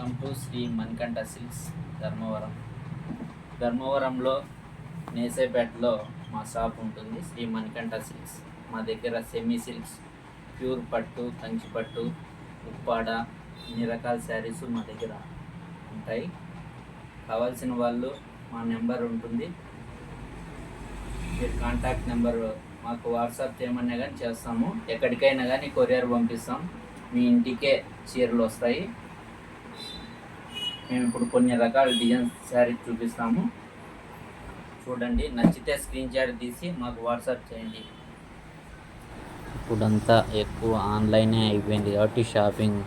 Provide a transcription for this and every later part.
Welcome to Shri Manikanta silks ధర్మవరంలో నేసేపేటలో మా షాప్ ఉంటుంది. శ్రీ మణికంఠ సిల్క్స్. మా దగ్గర సెమీ సిల్క్స్, ప్యూర్ పట్టు, కంచి పట్టు, ఉప్పాడ అన్ని రకాల శారీస్ మా దగ్గర ఉంటాయి. కావాల్సిన వాళ్ళు మా నెంబర్ ఉంటుంది, మీరు కాంటాక్ట్ నెంబర్ మాకు వాట్సాప్ చేయమన్నా కానీ చేస్తాము. ఎక్కడికైనా కానీ కొరియర్ పంపిస్తాం. మీ ఇంటికే చీరలు వస్తాయి. మేము ఇప్పుడు కొన్ని రకాల డిజైన్ శారీ చూపిస్తాము, చూడండి. నచ్చితే స్క్రీన్ షాట్ తీసి మాకు వాట్సాప్ చేయండి. ఇప్పుడంతా ఎక్కువ ఆన్లైనే అయిపోయింది కాబట్టి షాపింగ్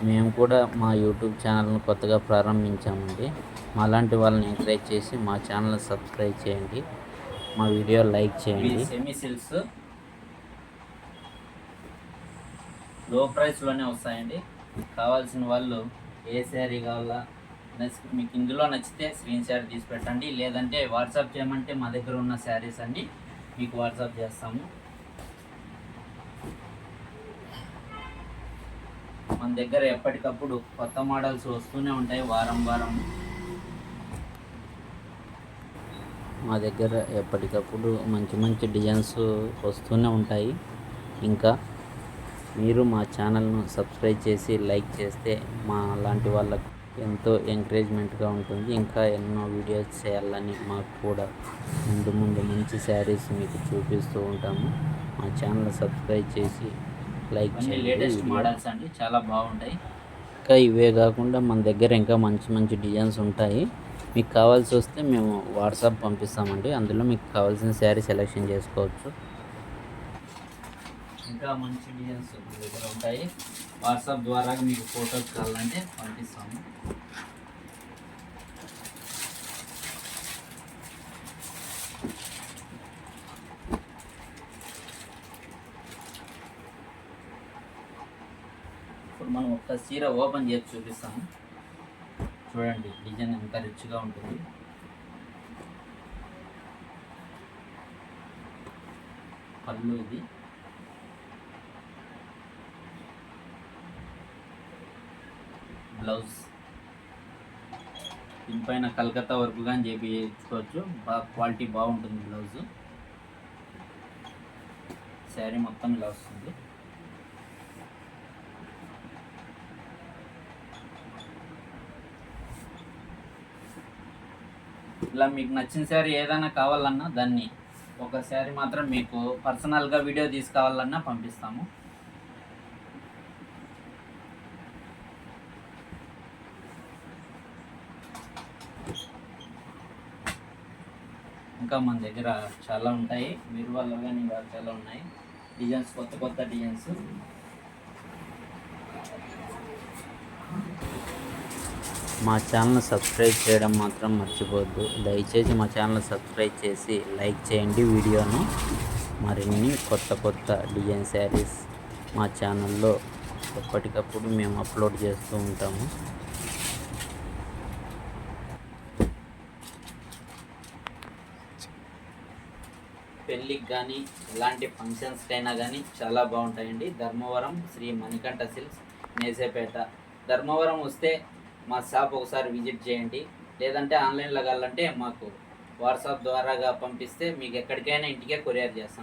మేము కూడా మా యూట్యూబ్ ఛానల్ను కొత్తగా ప్రారంభించామండి. మాలాంటి వాళ్ళని ఎంకరేజ్ చేసి మా ఛానల్ సబ్స్క్రైబ్ చేయండి, మా వీడియో లైక్ చేయండి. సెమీ సిల్క్స్ లో ప్రైస్లోనే వస్తాయండి. కావాల్సిన వాళ్ళు ఏ శారీ కావాలా మీకు ఇందులో నచ్చితే స్క్రీన్ షాట్ తీసి పెట్టండి, లేదంటే వాట్సాప్ చేయమంటే మా దగ్గర ఉన్న శారీస్ అన్నీ మీకు వాట్సాప్ చేస్తాము. మన దగ్గర ఎప్పటికప్పుడు కొత్త మోడల్స్ వస్తూనే ఉంటాయి. వారం మా దగ్గర ఎప్పటికప్పుడు మంచి మంచి డిజైన్స్ వస్తూనే ఉంటాయి. ఇంకా మీరు మా ఛానల్ను సబ్స్క్రైబ్ చేసి లైక్ చేస్తే మా లాంటి వాళ్ళకు ఎంతో ఎంకరేజ్మెంట్గా ఉంటుంది. ఇంకా ఎన్నో వీడియోస్ చేయాలని మాకు కూడా ముందు మంచి శారీస్ మీకు చూపిస్తూ ఉంటాము. మా ఛానల్ సబ్స్క్రైబ్ చేసి లైక్ చేయండి. లేటెస్ట్ మోడల్స్ అండి, చాలా బాగుంటాయి. ఇంకా ఇవే కాకుండా మన దగ్గర ఇంకా మంచి డిజైన్స్ ఉంటాయి. మీకు కావాల్సి వస్తే మేము వాట్సాప్ పంపిస్తామండి, అందులో మీకు కావాల్సిన శారీ సెలెక్షన్ చేసుకోవచ్చు. ఇంకా మంచి డిజైన్స్ దగ్గర ఉంటాయి. వాట్సాప్ ద్వారా మీకు ఫొటోస్ కావాలంటే పంపిస్తాము. ఇప్పుడు మనం ఒక చీర ఓపెన్ చేసి చూపిస్తాము, చూడండి. డిజైన్ ఎంత రిచ్గా ఉంటుంది. పళ్ళు ఇది, బ్లౌజ్. దీనిపైన కలకత్తా వర్క్ కానీ చేయించుకోవచ్చు, బాగా క్వాలిటీ బాగుంటుంది బ్లౌజ్. శారీ మొత్తం ఇలా వస్తుంది. ఇలా మీకు నచ్చిన శారీ ఏదైనా కావాలన్నా దాన్ని ఒక శారీ మాత్రం మీకు పర్సనల్గా వీడియో తీసుకోవాలన్నా పంపిస్తాము. ఇంకా మన దగ్గర చాలా ఉంటాయి, మీరు వాళ్ళు కానీ చాలా ఉన్నాయి డిజైన్స్, కొత్త డిజైన్స్. మా ఛానల్ సబ్స్క్రైబ్ చేయడం మాత్రం మర్చిపోవద్దు. దయచేసి మా ఛానల్ సబ్స్క్రైబ్ చేసి లైక్ చేయండి వీడియోను. మరిన్ని కొత్త డిజైన్ శారీస్ మా ఛానల్లో ఎప్పటికప్పుడు మేము అప్లోడ్ చేస్తూ ఉంటాము. పెళ్ళికి కానీ ఎలాంటి ఫంక్షన్స్కైనా కానీ చాలా బాగుంటాయండి. ధర్మవరం శ్రీ మణికంఠ సిల్క్స్, నేసేపేట. ధర్మవరం వస్తే మా షాప్ ఒకసారి విజిట్ చేయండి, లేదంటే ఆన్లైన్లో కావాలంటే మాకు వాట్సాప్ ద్వారాగా పంపిస్తే మీకు ఎక్కడికైనా ఇంటికే కొరియర్ చేస్తాం.